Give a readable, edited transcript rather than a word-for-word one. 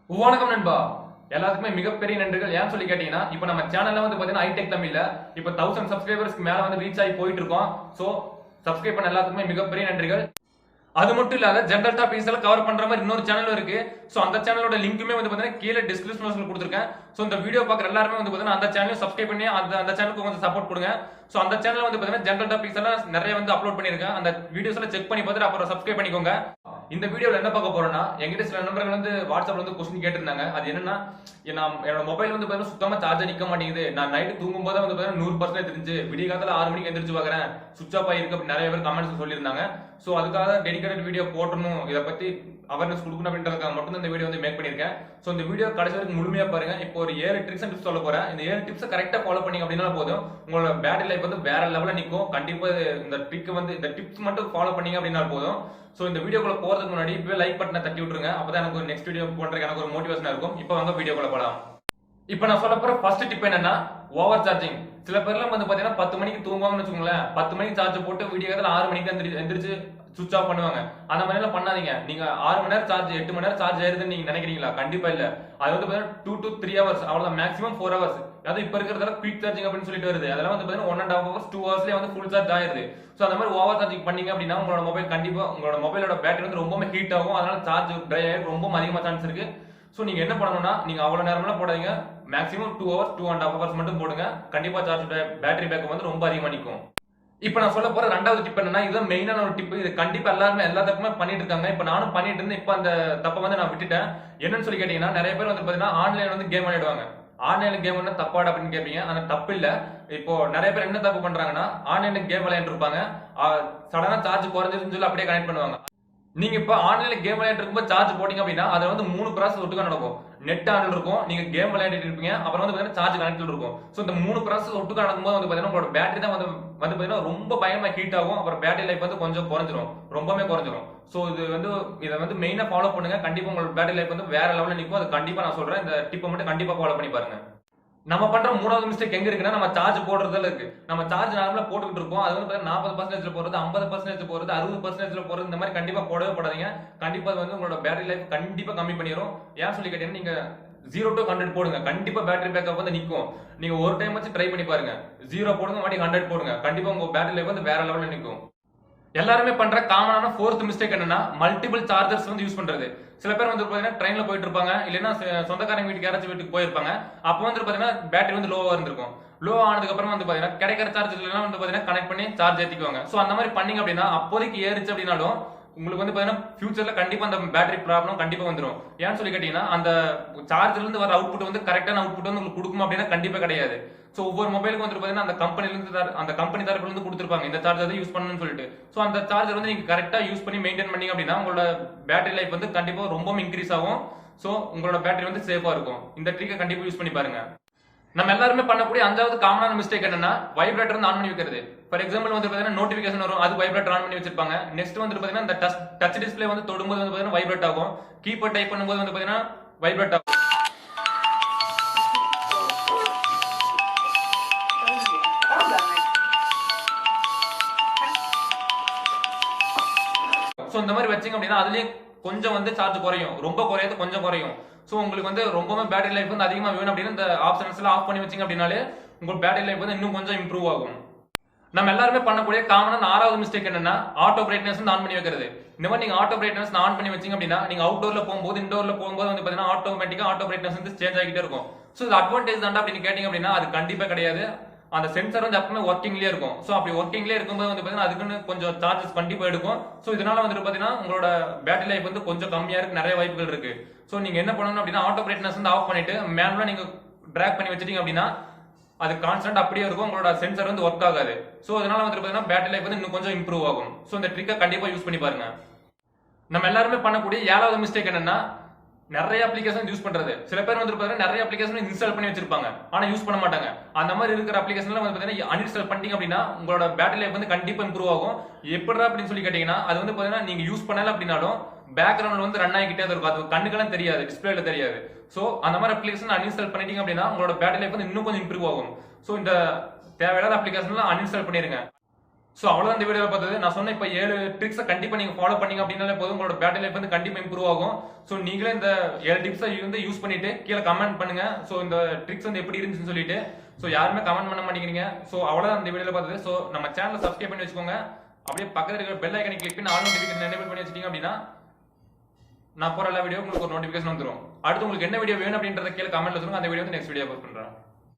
வணக்கம் நண்பா. எல்லாத்துக்குமே மிகப்பெரிய நன்றிகள். ஏன்னு சொல்லி கேட்டீங்கன்னா, இப்ப நம்ம சேனல்ல வந்து பாத்தீங்கன்னா ஹைடெக் தமிழ்ல இப்ப 1000 சப்ஸ்கிரைபர்ஸ்க்கு மேல வந்து ரீச் ஆகி போயிட்டு இருக்கோம். சோ சப்ஸ்கிரைப் பண்ண எல்லாத்துக்குமே மிகப்பெரிய நன்றிகள். அது மட்டும் இல்லாத ஜெனரல் டாபிக்ஸ் எல்லாம் கவர் பண்ற மாதிரி இன்னொரு சேனலும் இருக்கு. சோ அந்த சேனலோட லிங்க்குமே வந்து பாத்தீங்கன்னா கீழே டிஸ்கிரிப்ஷன் பாக்ஸ்ல கொடுத்திருக்கேன். சோ இந்த வீடியோ பாக்குற எல்லாருமே வந்து பாத்தீங்கன்னா அந்த சேனலையும் சப்ஸ்கிரைப் பண்ணி அந்த சேனலுக்கு கொஞ்சம் சப்போர்ட் கொடுங்க. சோ அந்த சேனல் வந்து பாத்தீங்கன்னா ஜெனரல் டாபிக்ஸ் எல்லாம் நிறைய வந்து அப்லோட் பண்ணிருக்கேன். அந்த வீடியோஸ் எல்லாம் செக் பண்ணி பார்த்துட்டு அப்புறம் சப்ஸ்கிரைப் பண்ணிக்கோங்க. இந்த வீடியோல என்ன பார்க்க போறோம்னா, என்கிட்ட சில நண்பர்கள் வந்து வாட்ஸ்அப்ல வந்து கொஸ்டின் கேட்டிருந்தாங்க. அது என்னன்னா, என்னோட மொபைல் வந்து பாத்தீங்கன்னா சுத்தமா சார்ஜ் நிக்க மாட்டேங்குது. நான் நைட்டு தூங்கும் போது வந்து பாத்தீங்கன்னா 100% தெரிஞ்சு விடிய காலத்துல 6 மணிக்கு எந்திரிச்சு பாக்குறேன், சுவிட்ச் ஆஃப் ஆயிருக்கு அப்படின்னு நிறைய பேர் கமெண்ட்ஸ் சொல்லியிருந்தாங்க. சோ அதுக்காக டெடிகேட்டட் வீடியோ போடணும், இதை பத்தி அவேர்னஸ் கொடுக்கணும் அப்படின்றதுக்காக மட்டும் இந்த வீடியோ வந்து மேக் பண்ணிருக்கேன். சோ இந்த வீடியோ கடைசி வரைக்கும் முழுமையா பாருங்க. இப்போ ஒரு 7 ட்ரிக்ஸ் அண்ட் டிப்ஸ் சொல்ல போறேன். இந்த 7 டிப்ஸ் கரெக்டா ஃபாலோ பண்ணீங்க அப்படின்னா போதும், உங்களோட பேட்டரி லைஃப் வந்து வேற லெவல்ல நிக்கும். கண்டிப்பா இந்த ட்ரிக் வந்து இந்த டிப்ஸ் மட்டும் ஃபாலோ பண்ணீங்க அப்படின்னா போதும். சோ இந்த வீடியோக்குள்ள போறதுக்கு முன்னாடி இப்பவே லைக் பட்டனை தட்டி விட்டுருங்க. அப்பதான் எனக்கு ஒரு நெக்ஸ்ட் வீடியோ பண்றதுக்கு எனக்கு ஒரு மோட்டிவேஷனா இருக்கும். இப்போ வாங்க வீடியோக்குள்ள போலாம். இப்ப நான் சொல்ல போற ஃபர்ஸ்ட் டிப் என்னன்னா, ஓவர் சார்ஜிங். சில பேர்லாம் வந்து பாத்தீங்கன்னா 10 மணிக்கு தூங்குவாங்கன்னு வச்சுக்கோங்களேன். 10 மணிக்கு சார்ஜ் போட்டு விடிய 6 மணிக்கு எந்திரிச்சு சுவிட்ச் ஆஃப் பண்ணுவாங்க. அந்த மாதிரி எல்லாம் பண்ணாதீங்க. நீங்க 6 மணி நேரம் சார்ஜ் 8 மணி நேரம் சார்ஜ் ஆயிருதுன்னு நீங்க நினைக்கிறீங்களா? கண்டிப்பா இல்ல. அது வந்து பாத்தீங்கன்னா 2 to 3 ஹவர்ஸ், அவ்வளவுதான். Maximum 4 hours. அது இப்ப இருக்கிறதுல குயிக் சார்ஜிங் அப்படின்னு சொல்லிட்டு வருது. அதெல்லாம் வந்து பாத்தீங்கன்னா 1.5 ஹவர்ஸ் 2 ஹவர்ஸ்லயே வந்து ஃபுல் சார்ஜ் ஆயிருது. சோ அந்த மாதிரி ஓவர் சார்ஜிங் பண்ணீங்க அப்படின்னா உங்களோட மொபைல் கண்டிப்பா உங்களோட மொபைலோட பேட்டரி வந்து ரொம்பவே ஹீட் ஆகும். அதனால சார்ஜ் ட்ரை ஆகி ரொம்ப அதிகமா சான்ஸ் இருக்கு. சோ நீங்க என்ன பண்ணணும்னா, நீங்க அவ்வளவு நேரம்லாம் போடாதீங்க. மேக்ஸிமம் 2 ஹவர்ஸ் 2.5 ஹவர்ஸ் மட்டும் போடுங்க. கண்டிப்பா பேட்டரி பேக்கப் வந்து ரொம்ப அதிகமா நிக்கும். இப்ப நான் சொல்ல போற ரெண்டாவது டிப் என்னன்னா, இதுதான் மெயினான ஒரு டிப். இது கண்டிப்பா எல்லாருமே எல்லா தப்புமே பண்ணிட்டு இருக்காங்க. இப்ப நானும் பண்ணிட்டு இருந்தேன். இப்ப அந்த தப்பை வந்து நான் விட்டுட்டேன். என்னன்னு சொல்லி கேட்டீங்கன்னா, நிறைய பேர் வந்து பாத்தீங்கன்னா ஆன்லைன்ல வந்து கேம் விளையாடுவாங்க. ஆன்லைன்ல கேம் என்ன தப்பாடா அப்படின்னு கேட்பீங்க. அந்த தப்பு இல்ல. இப்போ நிறைய பேர் என்ன தப்பு பண்றாங்கன்னா, ஆன்லைன்ல கேம் விளையாண்டு இருப்பாங்க. சடனா சார்ஜ் குறைஞ்சிருச்சுன்னு சொல்லி அப்படியே கனெக்ட் பண்ணுவாங்க. நீங்க இப்ப ஆன்லைன்ல கேம் விளையாட்டு இருக்கும்போது சார்ஜ் போட்டீங்க அப்படின்னா அதுல வந்து 3 ப்ராசஸ் ஒட்டுக்கா நடக்கும். நெட் ஆன்ல இருக்கும், நீங்க கேம் விளையாடிட்டு இருப்பீங்க, அப்புறம் வந்து பாத்தீங்கன்னா சார்ஜ் கனெக்ட்ல இருக்கும். சோ இந்த 3 ப்ராசஸ் ஒட்டுக்கா நடக்கும்போது வந்து பாத்தீங்கன்னா உங்களோட பேட்டரி தான் வந்து பாத்தீங்கன்னா ரொம்ப பயங்கரமா ஹீட் ஆகும். அப்புறம் பேட்டரி லைஃப் வந்து கொஞ்சம் குறைஞ்சிரும், ரொம்பவே குறைஞ்சிரும். சோ இதை வந்து மெயினா ஃபாலோ பண்ணுங்க. கண்டிப்பா உங்களோட பேட்டரி லைஃப் வந்து வேற லெவல்ல நிக்கும். அது கண்டிப்பா நான் சொல்றேன். இந்த டிப்பை மட்டும் கண்டிப்பா ஃபாலோ பண்ணி பாருங்க. நம்ம பண்ற மூணாவது மிஸ்டேக் எங்க இருக்குன்னா, நம்ம சார்ஜ் போடுறதுல இருக்கு. நம்ம சார்ஜ் நார்மலா போட்டுக்கிட்டு இருப்போம். அது வந்து 40% போறது, 50% போறது, 60% போறது, இந்த மாதிரி கண்டிப்பா போடவே போடாதீங்க. கண்டிப்பா அது வந்து உங்களோட பேட்டரி லைஃப் கண்டிப்பா கம்மி பண்ணிரும். ஏன் சொல்லி கேட்டீங்கன்னா, நீங்க 0 to 100 போடுங்க. கண்டிப்பா பேட்டரி பேக்கப் வந்து நிக்கும். நீங்க ஒரு டைம் வச்சு ட்ரை பண்ணி பாருங்க. 0 போடுங்க, மறுபடியும் 100 போடுங்க. கண்டிப்பா உங்க பேட்டரி லைஃப் வந்து வேற லெவல்ல நிக்கும். எல்லாருமே பண்ற காமனான ஃபோர்த் மிஸ்டேக் என்னன்னா, மல்டிபிள் சார்ஜர்ஸ் வந்து யூஸ் பண்றது. சில பேர் வந்து பாத்தீங்கன்னா ட்ரெயின்ல போயிட்டு இருப்பாங்க, இல்லைன்னா சொந்தக்காரங்க வீட்டுக்கு யாராச்சும் வீட்டுக்கு போயிருப்பாங்க. அப்போ வந்து பாத்தீங்கன்னா பேட்டரி வந்து லோவா இருந்திருக்கும். லோ ஆனதுக்கு அப்புறம் வந்து பாத்தீங்கன்னா கிடைக்கிற சார்ஜர்ல எல்லாம் வந்து பாத்தீங்கன்னா கனெக்ட் பண்ணி சார்ஜ் ஏத்திக்குவாங்க. சோ அந்த மாதிரி பண்ணீங்க அப்படின்னா, அப்போதைக்கு ஏறிச்சு அப்படின்னாலும் உங்களுக்கு வந்து பாத்தீங்கன்னா ஃபியூச்சர்ல கண்டிப்பா அந்த பேட்டரி ப்ராப்ளம் கண்டிப்பா வந்துடும். ஏன்னு சொல்லி கேட்டீங்கன்னா, அந்த சார்ஜர்ல இருந்து வர அவுட்புட் வந்து கரெக்டான அவுட்புட் வந்து உங்களுக்கு கொடுக்குமா அப்படின்னா கண்டிப்பா கிடையாது. சோ ஒவ்வொரு மொபைலுக்கு வந்து பாத்தீங்கன்னா அந்த கம்பெனி தரப்புல இருந்து கொடுத்திருப்பாங்க, இந்த சார்ஜர் தான் யூஸ் பண்ணணும்னு சொல்லிட்டு. சோ அந்த சார்ஜர் வந்து நீங்க கரெக்டா யூஸ் பண்ணி மெயின்டைன் பண்ணீங்க அப்படின்னா உங்களோட பேட்டரி லைஃப் வந்து கண்டிப்பா ரொம்ப இன்க்ரீஸ் ஆகும். சோ உங்களோட பேட்டரி வந்து சேஃபா இருக்கும். இந்த ட்ரிக்கை கண்டிப்பா யூஸ் பண்ணி பாருங்க. நம்ம எல்லாருமே பண்ணக்கூடிய அஞ்சாவது காமனான மிஸ்டேக் என்னன்னா, வைப்ரேட்டர் வந்து ஆன் பண்ணி வைக்கிறது. ஃபார் எக்ஸாம்பிள் வந்து பாத்தீங்கன்னா நோட்டிபிகேஷன் வரும், அது வைப்ரேட்டர் ஆன் பண்ணி வச்சிருப்பாங்க. நெக்ஸ்ட் வந்து பாத்தீங்கன்னா இந்த டச் டிஸ்ப்ளே வந்து தொடும்போது வந்து பாத்தீங்கன்னா வைப்ரேட் ஆகும். கீபோர்ட் டைப் பண்ணும்போது வந்து பாத்தீங்கன்னா வைப்ரேட் ஆகும். சோ இந்த மாதிரி வச்சீங்க அப்படின்னா அதுலயே கொஞ்சம் வந்து சார்ஜ் குறையும். ரொம்ப குறையாது, கொஞ்சம் குறையும். சோ உங்களுக்கு வந்து ரொம்பவே பேட்டரி லைஃப் வந்து அதிகமா வேணும் அப்படின்னா இந்த ஆப்ஷன்ஸ் எல்லாம் ஆஃப் பண்ணி வச்சீங்க அப்படின்னாலே உங்க பேட்டரி லைஃப் வந்து இன்னும் கொஞ்சம் இம்ப்ரூவ் ஆகும். நம்ம எல்லாருமே பண்ணக்கூடிய காமனான ஆறாவது மிஸ்டேக் என்னன்னா, ஆட்டோ பிரைட்னஸ் வந்து ஆன் பண்ணி வைக்கிறது. இந்த மாதிரி நீங்க ஆட்டோ பிரைட்னஸ் ஆன் பண்ணி வச்சீங்க அப்படின்னா, நீங்க அவுட்டோர்ல போகும்போது இன்டோர்ல போகும்போது வந்து பாத்தீங்கன்னா ஆட்டோமேட்டிக்கா ஆட்டோ பிரைட்னஸ் வந்து சேஞ்ச் ஆகிட்டே இருக்கும். சோ இது அட்வான்டேஜ் தான்டா அப்படின்னு கேட்டீங்க அப்படின்னா அது கண்டிப்பா கிடையாது. அந்த சென்சார் வந்து எப்பவுமே ஒர்க்கிங்லயே இருக்கும். சோ அப்படி ஒர்க்கிங்லயே இருக்கும்போது வந்து பாத்தீங்கன்னா அதுக்குன்னு கொஞ்சம் சார்ஜஸ் கண்டிப்பா எடுக்கும். சோ இதனால வந்து பாத்தீங்கன்னா உங்களோட பேட்டரி லைஃப் வந்து கொஞ்சம் கம்மியா இருக்கு, நிறைய வாய்ப்புகள் இருக்கு. சோ நீங்க என்ன பண்ணணும் அப்படின்னா, ஆட்டோ பிரைட்னஸ் வந்து ஆஃப் பண்ணிட்டு மேனுவலா நீங்க டிராக் பண்ணி வச்சிட்டீங்க அப்படின்னா அது கான்ஸ்டன்ட் அப்படியே இருக்கும். உங்களோட சென்சார் வந்து ஒர்க் ஆகாது. சோ அதனால வந்து பாத்தீங்கன்னா பேட்டரி லைஃப் வந்து இன்னும் கொஞ்சம் இம்ப்ரூவ் ஆகும். சோ இந்த ட்ரிக்கை கண்டிப்பா யூஸ் பண்ணி பாருங்க. நம்ம எல்லாருமே பண்ணக்கூடிய ஏழாவது மிஸ்டேக் என்னன்னா, நிறைய அப்ளிகேஷன் யூஸ் பண்றது. சில பேர் வந்து பாத்தீங்கன்னா நிறைய அப்ளிகேஷன் இன்ஸ்டால் பண்ணி வச்சிருப்பாங்க, ஆனா யூஸ் பண்ண மாட்டாங்க. அந்த மாதிரி இருக்கிற அப்ளிகேஷன்ல வந்து பாத்தீங்கன்னா அன்இன்ஸ்டால் பண்ணிட்டீங்க அப்படின்னா உங்களோட பேட்டரி லைஃப் வந்து கண்டிப்பா இம்ப்ரூவ் ஆகும். எப்படிடா அப்படின்னு சொல்லி கேட்டீங்கன்னா, அது வந்து பாத்தீங்கன்னா நீங்க யூஸ் பண்ணல அப்படின்னாலும் பேக்ரவுண்ட்ல வந்து ரன் ஆகிக்கிட்டே இருக்கும். அது கண்ணுக்கெல்லாம் தெரியாது, டிஸ்பிளேல தெரியாது. சோ அந்த மாதிரி அப்ளிகேஷன் அன்இன்ஸ்டால் பண்ணிட்டீங்க அப்படின்னா உங்களோட பேட்டரி லைஃப் வந்து இன்னும் கொஞ்சம் இம்ப்ரூவ் ஆகும். சோ இந்த தேவையில்லாத அப்ளிகேஷன்லாம் அன்இன்ஸ்டால் பண்ணிருங்க. சோ அவ்வளவுதான் இந்த வீடியோல பார்த்தது. நான் சொன்ன இப்ப 7 ட்ரிக்ஸை கண்டிப்பா நீங்க ஃபாலோ பண்ணீங்க அப்படின்னாலே போதும், உங்களோட பேட்டரி லைஃப் வந்து கண்டிப்பா இம்ப்ரூவ் ஆகும். சோ நீங்களே இந்த 7 டிப்ஸை வந்து யூஸ் பண்ணிட்டு கீழே கமெண்ட் பண்ணுங்க. சோ இந்த ட்ரிக்ஸ் வந்து எப்படி இருந்துச்சுன்னு சொல்லிட்டு. சோ யாருமே கமெண்ட் பண்ண மாட்டேங்கிறீங்க. சோ அவ்வளவுதான் இந்த வீடியோல பார்த்தது. சோ நம்ம சேனலை சப்ஸ்கிரைப் பண்ணி வச்சுக்கோங்க. அப்படியே பக்கத்துல இருக்கிற பெல் ஐக்கனை கிளிக் பண்ணி ஆல் நோட்டிஃபிகேஷன் எனேபிள் பண்ணி வச்சிட்டீங்க அப்படின்னா நான் போற எல்லா வீடியோ உங்களுக்கு ஒரு நோட்டிஃபிகேஷன் வந்துரும். அடுத்து உங்களுக்கு என்ன வீடியோ வேணும் அப்படின்றத கீழே கமெண்ட்ல சொல்லுங்க. அந்த வீடியோ வந்து நெக்ஸ்ட் வீடியோ போஸ்ட் பண்றேன்.